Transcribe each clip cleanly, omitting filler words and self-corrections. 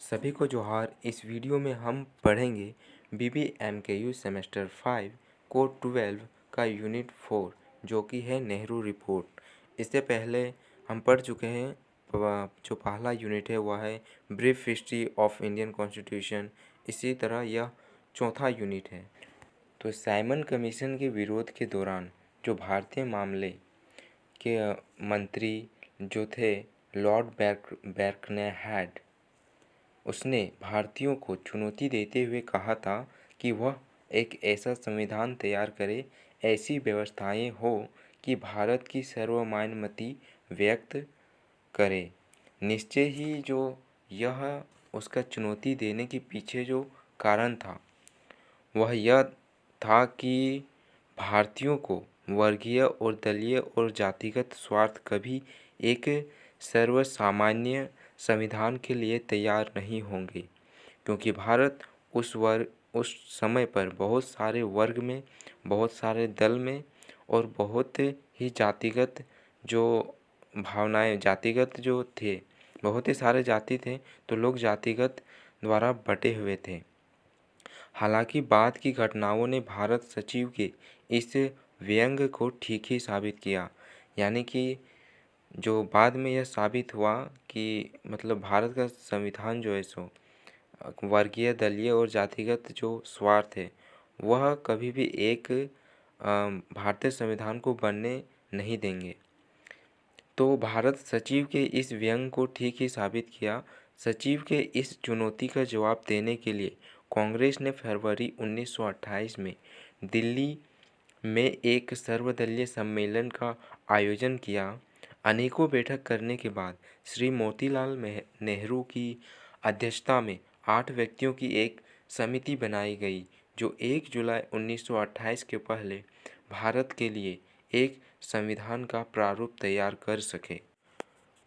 सभी को जोहार। इस वीडियो में हम पढ़ेंगे BBMKU सेमेस्टर 5 कोड 12 का यूनिट 4 जो कि है नेहरू रिपोर्ट। इससे पहले हम पढ़ चुके हैं। जो पहला यूनिट है वह है brief history of Indian constitution. इसी तरह यह चौथा यूनिट है। तो साइमन कमीशन के विरोध के दौरान जो भारतीय मामले के मंत्री जो थे लॉर्ड बर्कनहेड, उसने भारतीयों को चुनौती देते हुए कहा था कि वह एक ऐसा संविधान तैयार करे, ऐसी व्यवस्थाएं हो कि भारत की सर्वमान्यता व्यक्त करे। निश्चय ही जो यह उसका चुनौती देने के पीछे जो कारण था वह यह था कि भारतीयों को वर्गीय और दलीय और जातिगत स्वार्थ कभी एक सर्वसामान्य संविधान के लिए तैयार नहीं होंगे, क्योंकि भारत उस समय पर बहुत सारे वर्ग में, बहुत सारे दल में और बहुत ही जातिगत जो भावनाएं, जातिगत जो थे, बहुत ही सारे जाति थे, तो लोग जातिगत द्वारा बटे हुए थे। हालांकि बाद की घटनाओं ने भारत सचिव के इस व्यंग को ठीक ही साबित किया। यानी कि जो बाद में यह साबित हुआ कि मतलब भारत का संविधान जो है सो वर्गीय, दलीय और जातिगत जो स्वार्थ है वह कभी भी एक भारतीय संविधान को बनने नहीं देंगे। तो भारत सचिव के इस व्यंग को ठीक ही साबित किया। सचिव के इस चुनौती का जवाब देने के लिए कांग्रेस ने फरवरी 1928 में दिल्ली में एक सर्वदलीय सम्मेलन का आयोजन किया। अनेकों बैठक करने के बाद श्री मोतीलाल नेहरू की अध्यक्षता में 8 व्यक्तियों की एक समिति बनाई गई जो 1 जुलाई 1928 के पहले भारत के लिए एक संविधान का प्रारूप तैयार कर सके।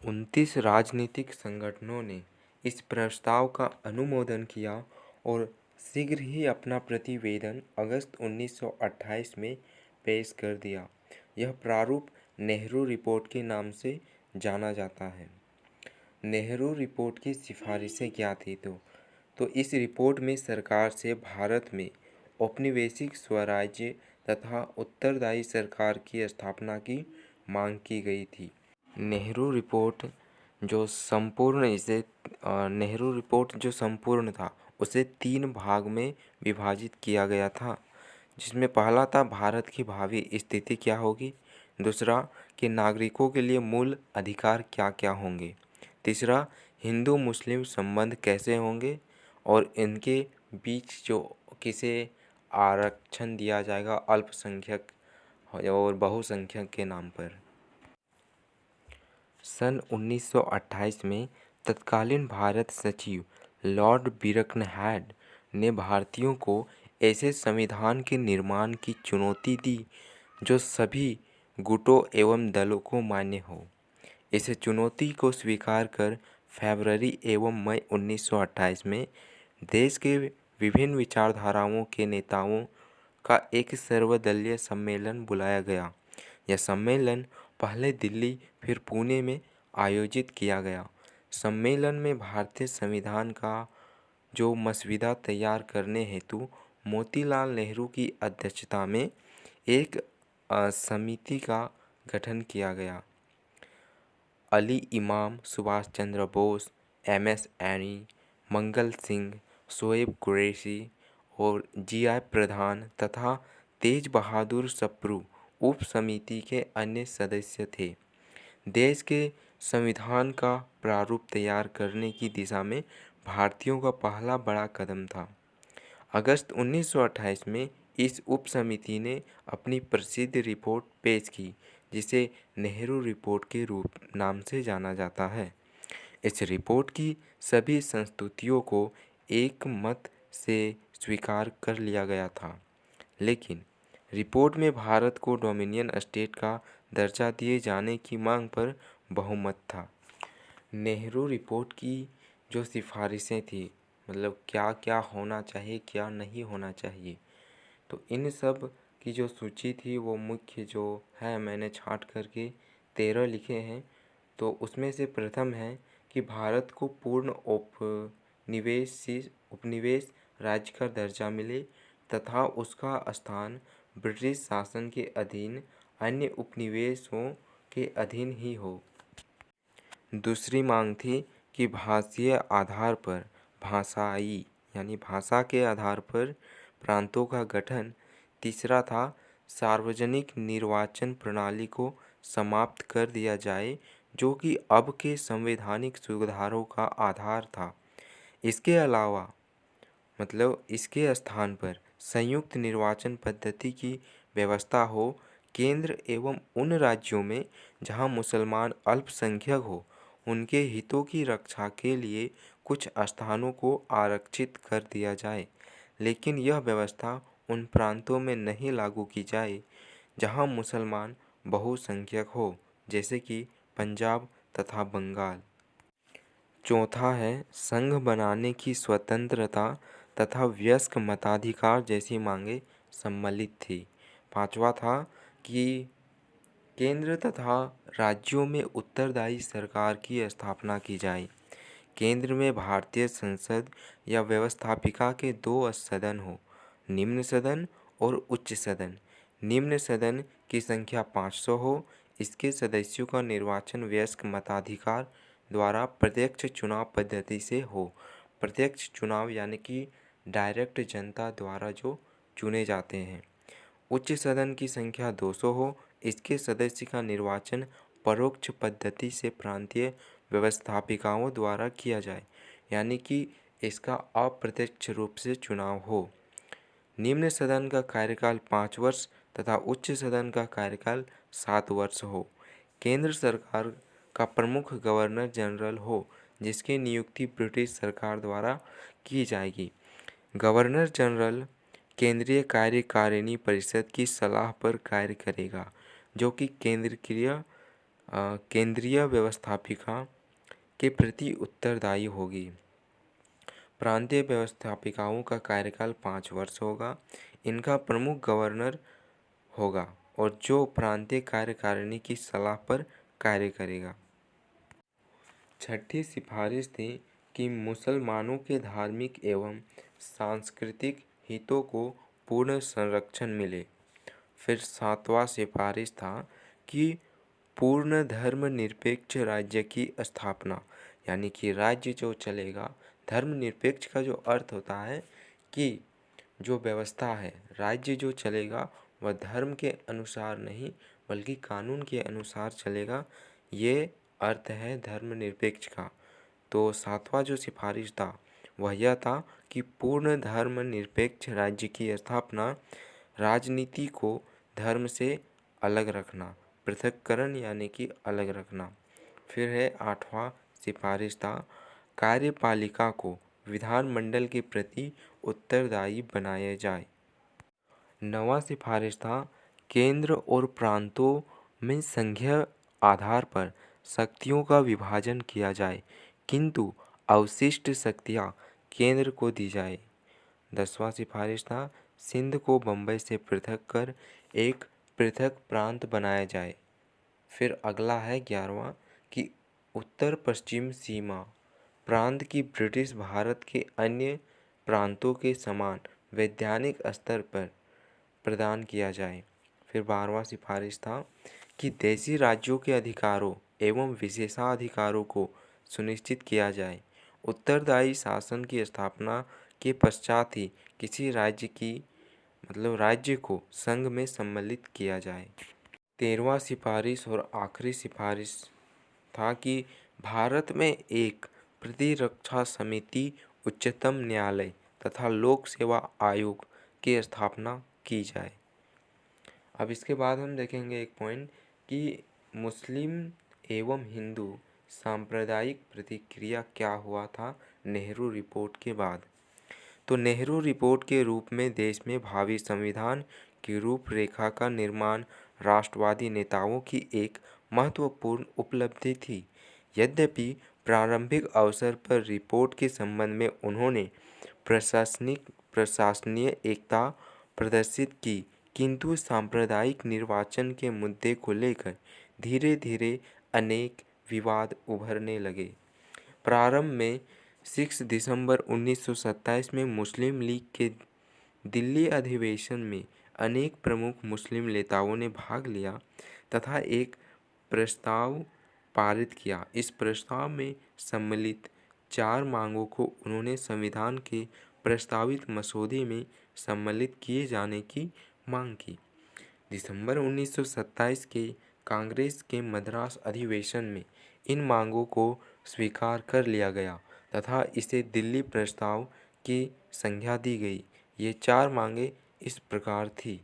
29 राजनीतिक संगठनों ने इस प्रस्ताव का अनुमोदन किया और शीघ्र ही अपना प्रतिवेदन अगस्त 1928 में पेश कर दिया। यह प्रारूप नेहरू रिपोर्ट के नाम से जाना जाता है। नेहरू रिपोर्ट की सिफारिशें क्या थी? तो इस रिपोर्ट में सरकार से भारत में औपनिवेशिक स्वराज्य तथा उत्तरदायी सरकार की स्थापना की मांग की गई थी। नेहरू रिपोर्ट जो संपूर्ण था उसे 3 भाग में विभाजित किया गया था, जिसमें पहला था भारत की भावी स्थिति क्या होगी, दूसरा कि नागरिकों के लिए मूल अधिकार क्या क्या होंगे, तीसरा हिंदू मुस्लिम संबंध कैसे होंगे और इनके बीच जो किसे आरक्षण दिया जाएगा अल्पसंख्यक और बहुसंख्यक के नाम पर। सन 1928 में तत्कालीन भारत सचिव लॉर्ड बिरकनहेड ने भारतीयों को ऐसे संविधान के निर्माण की चुनौती दी जो सभी गुटों एवं दलों को मान्य हो। इस चुनौती को स्वीकार कर फरवरी एवं मई 1928 में देश के विभिन्न विचारधाराओं के नेताओं का एक सर्वदलीय सम्मेलन बुलाया गया। यह सम्मेलन पहले दिल्ली फिर पुणे में आयोजित किया गया। सम्मेलन में भारतीय संविधान का जो मसौदा तैयार करने हेतु मोतीलाल नेहरू की अध्यक्षता में एक समिति का गठन किया गया। अली इमाम, सुभाष चंद्र बोस, MS एनी, मंगल सिंह, शोएब कुरैशी और GI प्रधान तथा तेज बहादुर सप्रू उप समिति के अन्य सदस्य थे। देश के संविधान का प्रारूप तैयार करने की दिशा में भारतीयों का पहला बड़ा कदम था। अगस्त 1928 में इस उप समिति ने अपनी प्रसिद्ध रिपोर्ट पेश की, जिसे नेहरू रिपोर्ट के रूप नाम से जाना जाता है। इस रिपोर्ट की सभी संस्तुतियों को एक मत से स्वीकार कर लिया गया था, लेकिन रिपोर्ट में भारत को डोमिनियन स्टेट का दर्जा दिए जाने की मांग पर बहुमत था। नेहरू रिपोर्ट की जो सिफारिशें थी, मतलब क्या क्या होना चाहिए, क्या नहीं होना चाहिए, तो इन सब की जो सूची थी वो मुख्य जो है मैंने छांट करके 13 लिखे हैं। तो उसमें से प्रथम है कि भारत को पूर्ण उपनिवेश राज्य का दर्जा मिले तथा उसका स्थान ब्रिटिश शासन के अधीन अन्य उपनिवेशों के अधीन ही हो। दूसरी मांग थी कि भाषीय आधार पर भाषाई यानी भाषा के आधार पर प्रांतों का गठन। तीसरा था सार्वजनिक निर्वाचन प्रणाली को समाप्त कर दिया जाए जो कि अब के संवैधानिक सुधारों का आधार था। इसके अलावा इसके स्थान पर संयुक्त निर्वाचन पद्धति की व्यवस्था हो। केंद्र एवं उन राज्यों में जहां मुसलमान अल्पसंख्यक हो उनके हितों की रक्षा के लिए कुछ स्थानों को आरक्षित कर दिया जाए, लेकिन यह व्यवस्था उन प्रांतों में नहीं लागू की जाए जहां मुसलमान बहुसंख्यक हो, जैसे कि पंजाब तथा बंगाल। चौथा है संघ बनाने की स्वतंत्रता तथा वयस्क मताधिकार जैसी मांगें सम्मिलित थी। पांचवा था कि केंद्र तथा राज्यों में उत्तरदायी सरकार की स्थापना की जाए। केंद्र में भारतीय संसद या व्यवस्थापिका के 2 सदन हो, निम्न सदन और उच्च सदन। निम्न सदन की संख्या 500 हो। इसके सदस्यों का निर्वाचन वयस्क मताधिकार द्वारा प्रत्यक्ष चुनाव पद्धति से हो। प्रत्यक्ष चुनाव यानी कि डायरेक्ट जनता द्वारा जो चुने जाते हैं। उच्च सदन की संख्या 200 हो। इसके सदस्य का निर्वाचन परोक्ष पद्धति से प्रांतीय व्यवस्थापिकाओं द्वारा किया जाए, यानी कि इसका अप्रत्यक्ष रूप से चुनाव हो। निम्न सदन का कार्यकाल 5 वर्ष तथा उच्च सदन का कार्यकाल 7 वर्ष हो। केंद्र सरकार का प्रमुख गवर्नर जनरल हो, जिसकी नियुक्ति ब्रिटिश सरकार द्वारा की जाएगी। गवर्नर जनरल केंद्रीय कार्यकारिणी परिषद की सलाह पर कार्य करेगा, जो कि केंद्रीय व्यवस्थापिका के प्रति उत्तरदायी होगी। प्रांतीय व्यवस्थापिकाओं का कार्यकाल 5 वर्ष होगा। इनका प्रमुख गवर्नर होगा और जो प्रांतीय कार्यकारिणी की सलाह पर कार्य करेगा। छठी सिफारिश थी कि मुसलमानों के धार्मिक एवं सांस्कृतिक हितों को पूर्ण संरक्षण मिले। फिर 7वां सिफारिश था कि पूर्ण धर्मनिरपेक्ष राज्य की स्थापना, यानी कि राज्य जो चलेगा, धर्मनिरपेक्ष का जो अर्थ होता है कि जो व्यवस्था है, राज्य जो चलेगा वह धर्म के अनुसार नहीं बल्कि कानून के अनुसार चलेगा, ये अर्थ है धर्मनिरपेक्ष का। तो 7वां जो सिफारिश था वह यह था कि पूर्ण धर्मनिरपेक्ष राज्य की स्थापना, राजनीति को धर्म से अलग रखना, पृथक्करण यानी कि अलग रखना। फिर है 8वां सिफारिश था कार्यपालिका को विधानमंडल के प्रति उत्तरदायी बनाया जाए। 9वां सिफारिश था केंद्र और प्रांतों में संघीय आधार पर शक्तियों का विभाजन किया जाए, किंतु अवशिष्ट शक्तियाँ केंद्र को दी जाए। 10वां सिफारिश था सिंध को बम्बई से पृथक कर एक पृथक प्रांत बनाया जाए। फिर अगला है 11वां कि उत्तर पश्चिम सीमा प्रांत की ब्रिटिश भारत के अन्य प्रांतों के समान वैधानिक स्तर पर प्रदान किया जाए। फिर 12वां सिफारिश था कि देशी राज्यों के अधिकारों एवं विशेषाधिकारों को सुनिश्चित किया जाए। उत्तरदायी शासन की स्थापना के पश्चात ही किसी राज्य को संघ में सम्मिलित किया जाए। 13वां सिफारिश और आखिरी सिफारिश था कि भारत में एक प्रतिरक्षा समिति, उच्चतम न्यायालय तथा लोक सेवा आयोग की स्थापना की जाए। अब इसके बाद हम देखेंगे एक पॉइंट कि मुस्लिम एवं हिंदू सांप्रदायिक प्रतिक्रिया क्या हुआ था नेहरू रिपोर्ट के बाद। तो नेहरू रिपोर्ट के रूप में देश में भावी संविधान की रूपरेखा का निर्माण राष्ट्रवादी नेताओं की एक महत्वपूर्ण उपलब्धि थी। यद्यपि प्रारंभिक अवसर पर रिपोर्ट के संबंध में उन्होंने प्रशासनीय एकता प्रदर्शित की, किंतु सांप्रदायिक निर्वाचन के मुद्दे को लेकर धीरे धीरे अनेक विवाद उभरने लगे। प्रारंभ में 6 दिसंबर 1927 में मुस्लिम लीग के दिल्ली अधिवेशन में अनेक प्रमुख मुस्लिम नेताओं ने भाग लिया तथा एक प्रस्ताव पारित किया। इस प्रस्ताव में सम्मिलित 4 मांगों को उन्होंने संविधान के प्रस्तावित मसौदे में सम्मिलित किए जाने की मांग की। दिसंबर 1927 के कांग्रेस के मद्रास अधिवेशन में इन मांगों को स्वीकार कर लिया गया तथा इसे दिल्ली प्रस्ताव की संज्ञा दी गई। ये 4 मांगें इस प्रकार थी।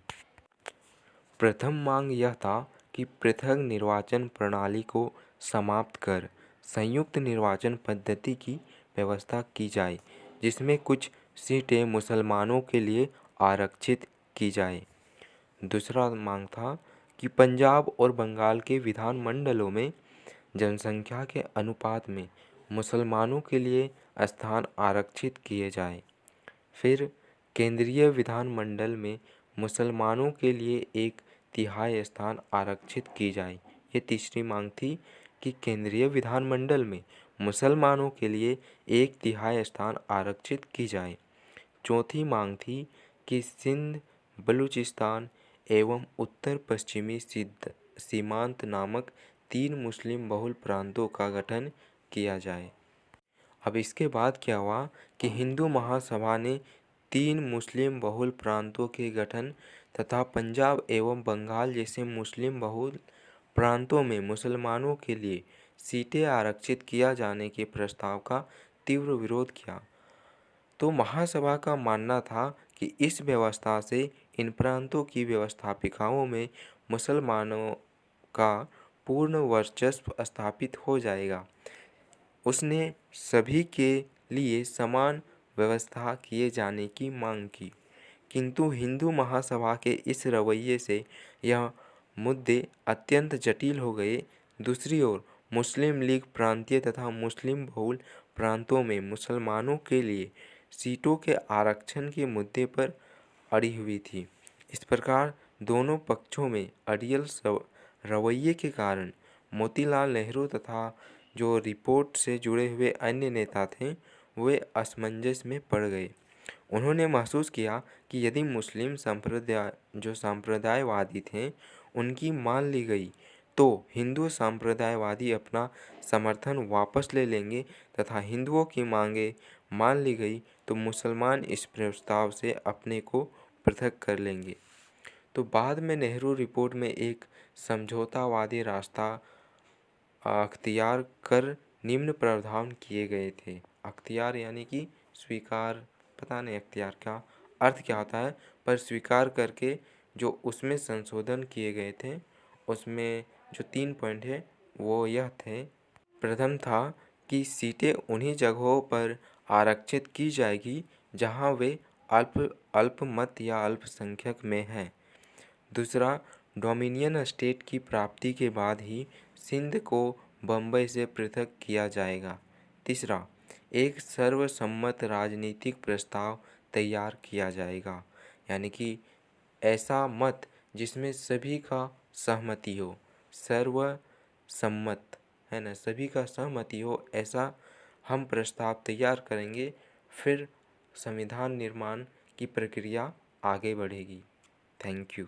प्रथम मांग यह था कि पृथक निर्वाचन प्रणाली को समाप्त कर संयुक्त निर्वाचन पद्धति की व्यवस्था की जाए, जिसमें कुछ सीटें मुसलमानों के लिए आरक्षित की जाए। दूसरा मांग था कि पंजाब और बंगाल के विधानमंडलों में जनसंख्या के अनुपात में मुसलमानों के लिए स्थान आरक्षित किए जाए। फिर केंद्रीय विधानमंडल में मुसलमानों के लिए 1/3 स्थान आरक्षित की जाए। ये तीसरी मांग थी कि केंद्रीय विधानमंडल में मुसलमानों के लिए 1/3 स्थान आरक्षित की जाए। चौथी मांग थी कि सिंध, बलूचिस्तान एवं उत्तर पश्चिमी सीमांत नामक 3 मुस्लिम बहुल प्रांतों का गठन किया जाए। अब इसके बाद क्या हुआ कि हिंदू महासभा ने 3 मुस्लिम बहुल प्रांतों के गठन तथा पंजाब एवं बंगाल जैसे मुस्लिम बहुल प्रांतों में मुसलमानों के लिए सीटें आरक्षित किया जाने के प्रस्ताव का तीव्र विरोध किया। तो महासभा का मानना था कि इस व्यवस्था से इन प्रांतों की व्यवस्थापिकाओं में मुसलमानों का पूर्ण वर्चस्व स्थापित हो जाएगा। उसने सभी के लिए समान व्यवस्था किए जाने की मांग की, किंतु हिंदू महासभा के इस रवैये से यह मुद्दे अत्यंत जटिल हो गए। दूसरी ओर मुस्लिम लीग प्रांतीय तथा मुस्लिम बहुल प्रांतों में मुसलमानों के लिए सीटों के आरक्षण के मुद्दे पर अड़ी हुई थी। इस प्रकार दोनों पक्षों में अड़ियल रवैये के कारण मोतीलाल नेहरू तथा जो रिपोर्ट से जुड़े हुए अन्य नेता थे वे असमंजस में पड़ गए। उन्होंने महसूस किया कि यदि मुस्लिम सांप्रदायवादी थे उनकी मान ली गई तो हिंदू सांप्रदायवादी अपना समर्थन वापस ले लेंगे तथा हिंदुओं की मांगें मान ली गई तो मुसलमान इस प्रस्ताव से अपने को पृथक कर लेंगे। तो बाद में नेहरू रिपोर्ट में एक समझौतावादी रास्ता अख्तियार कर निम्न प्रावधान किए गए थे। अख्तियार यानी कि स्वीकार, पता नहीं अख्तियार का अर्थ क्या होता है, पर स्वीकार करके जो उसमें संशोधन किए गए थे उसमें जो 3 पॉइंट है वो यह थे। प्रथम था कि सीटें उन्हीं जगहों पर आरक्षित की जाएगी जहां वे अल्पमत या अल्पसंख्यक में हैं। दूसरा, डोमिनियन स्टेट की प्राप्ति के बाद ही सिंध को बम्बई से पृथक किया जाएगा। तीसरा, एक सर्वसम्मत राजनीतिक प्रस्ताव तैयार किया जाएगा, यानी कि ऐसा मत जिसमें सभी का सहमति हो, सर्वसम्मत है ना, सभी का सहमति हो, ऐसा हम प्रस्ताव तैयार करेंगे। फिर संविधान निर्माण की प्रक्रिया आगे बढ़ेगी। Thank you.